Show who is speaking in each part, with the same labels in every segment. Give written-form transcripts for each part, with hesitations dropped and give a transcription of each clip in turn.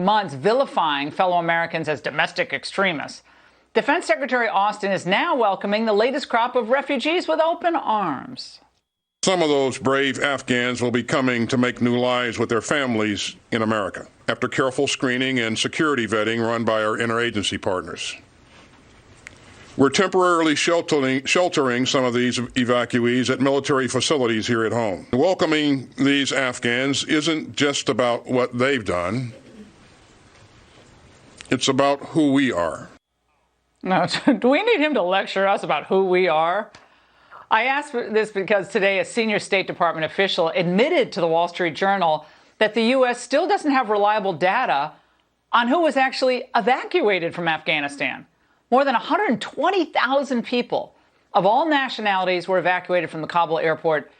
Speaker 1: Months vilifying fellow Americans as domestic extremists. Defense Secretary Austin is now welcoming the latest crop of refugees with open arms.
Speaker 2: Some of those brave Afghans will be coming to make new lives with their families in America after careful screening and security vetting run by our interagency partners. We're temporarily sheltering some of these evacuees at military facilities here at home. Welcoming these Afghans isn't just about what they've done. It's about who we are.
Speaker 1: No, do we need him to lecture us about who we are? I asked this because today a senior State Department official admitted to the Wall Street Journal that the U.S. still doesn't have reliable data on who was actually evacuated from Afghanistan. More than 120,000 people of all nationalities were evacuated from the Kabul airport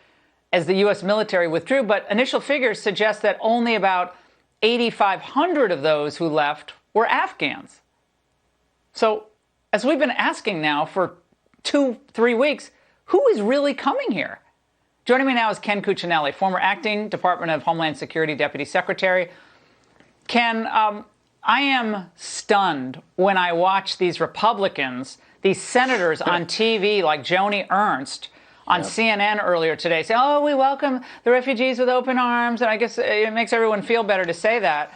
Speaker 1: as the U.S. military withdrew, but initial figures suggest that only about 8,500 of those who left were Afghans. So, as we've been asking now for 2-3 weeks, who is really coming here? Joining me now is Ken Cuccinelli, former acting Department of Homeland Security Deputy Secretary. Ken, I am stunned when I watch these Republicans, these senators on TV like Joni Ernst on CNN earlier today say, oh, we welcome the refugees with open arms. And I guess it makes everyone feel better to say that.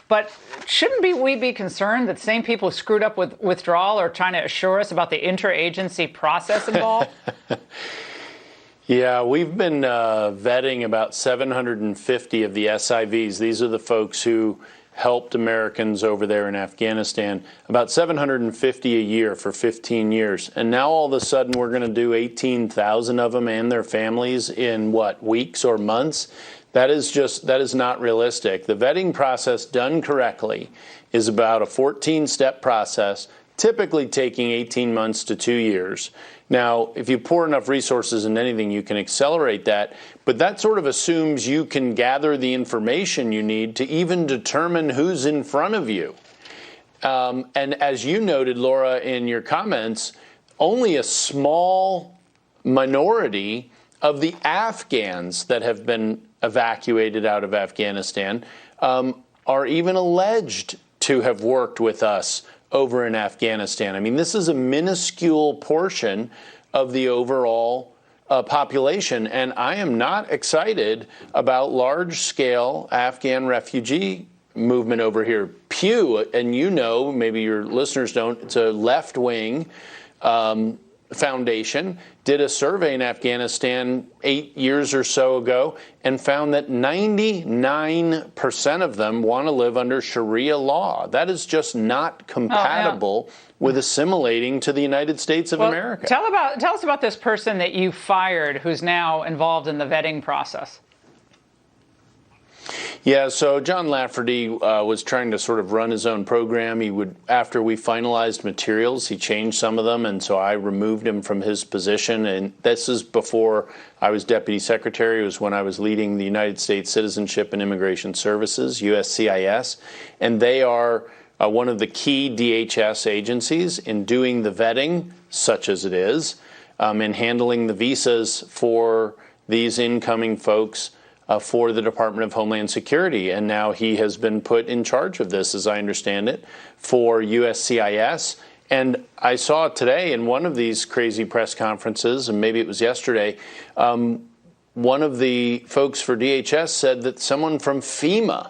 Speaker 1: But shouldn't we be concerned that the same people who screwed up with withdrawal are trying to assure us about the interagency process involved?
Speaker 3: Yeah, we've been vetting about 750 of the SIVs. These are the folks who helped Americans over there in Afghanistan, about 750 a year for 15 years. And now all of a sudden we're going to do 18,000 of them and their families in, what, weeks or months? That is not realistic. The vetting process done correctly is about a 14-step process, typically taking 18 months to 2 years. Now, if you pour enough resources into anything, you can accelerate that. But that sort of assumes you can gather the information you need to even determine who's in front of you. And as you noted, Laura, in your comments, only a small minority of the Afghans that have been evacuated out of Afghanistan are even alleged to have worked with us over in Afghanistan. I mean, this is a minuscule portion of the overall population, and I am not excited about large-scale Afghan refugee movement over here. Pew, and you know, maybe your listeners don't, it's a left-wing foundation, did a survey in Afghanistan 8 years or so ago and found that 99% of them want to live under Sharia law. That is just not compatible with assimilating to the United States of America.
Speaker 1: Tell us about this person that you fired who's now involved in the vetting process.
Speaker 3: Yeah, so John Lafferty was trying to sort of run his own program. He would, after we finalized materials, he changed some of them, and so I removed him from his position. And this is before I was Deputy Secretary. It was when I was leading the United States Citizenship and Immigration Services, USCIS, and they are one of the key DHS agencies in doing the vetting, such as it is, and handling the visas for these incoming folks for the Department of Homeland Security. And now he has been put in charge of this, as I understand it, for USCIS. And I saw today in one of these crazy press conferences, and maybe it was yesterday, one of the folks for DHS said that someone from FEMA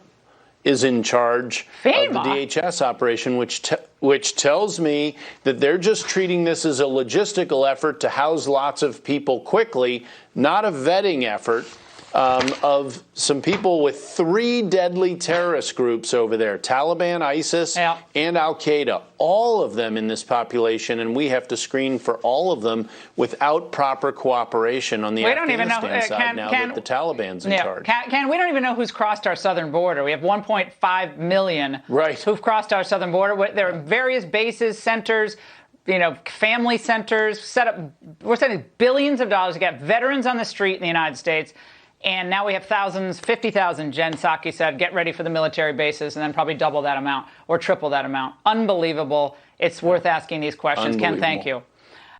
Speaker 3: is in charge of the DHS operation, which tells me that they're just treating this as a logistical effort to house lots of people quickly, not a vetting effort of some people with 3 deadly terrorist groups over there, Taliban, ISIS, and Al-Qaeda, all of them in this population, and we have to screen for all of them without proper cooperation on the Afghanistan side now that the Taliban's in charge.
Speaker 1: Ken, we don't even know who's crossed our southern border. We have 1.5 million who've crossed our southern border. There are various bases, centers, family centers set up. We're spending billions of dollars to get veterans on the street in the United States. And now we have thousands, 50,000, Jen Psaki said, get ready for the military bases, and then probably double that amount or triple that amount. Unbelievable. It's worth asking these questions. Ken, thank you.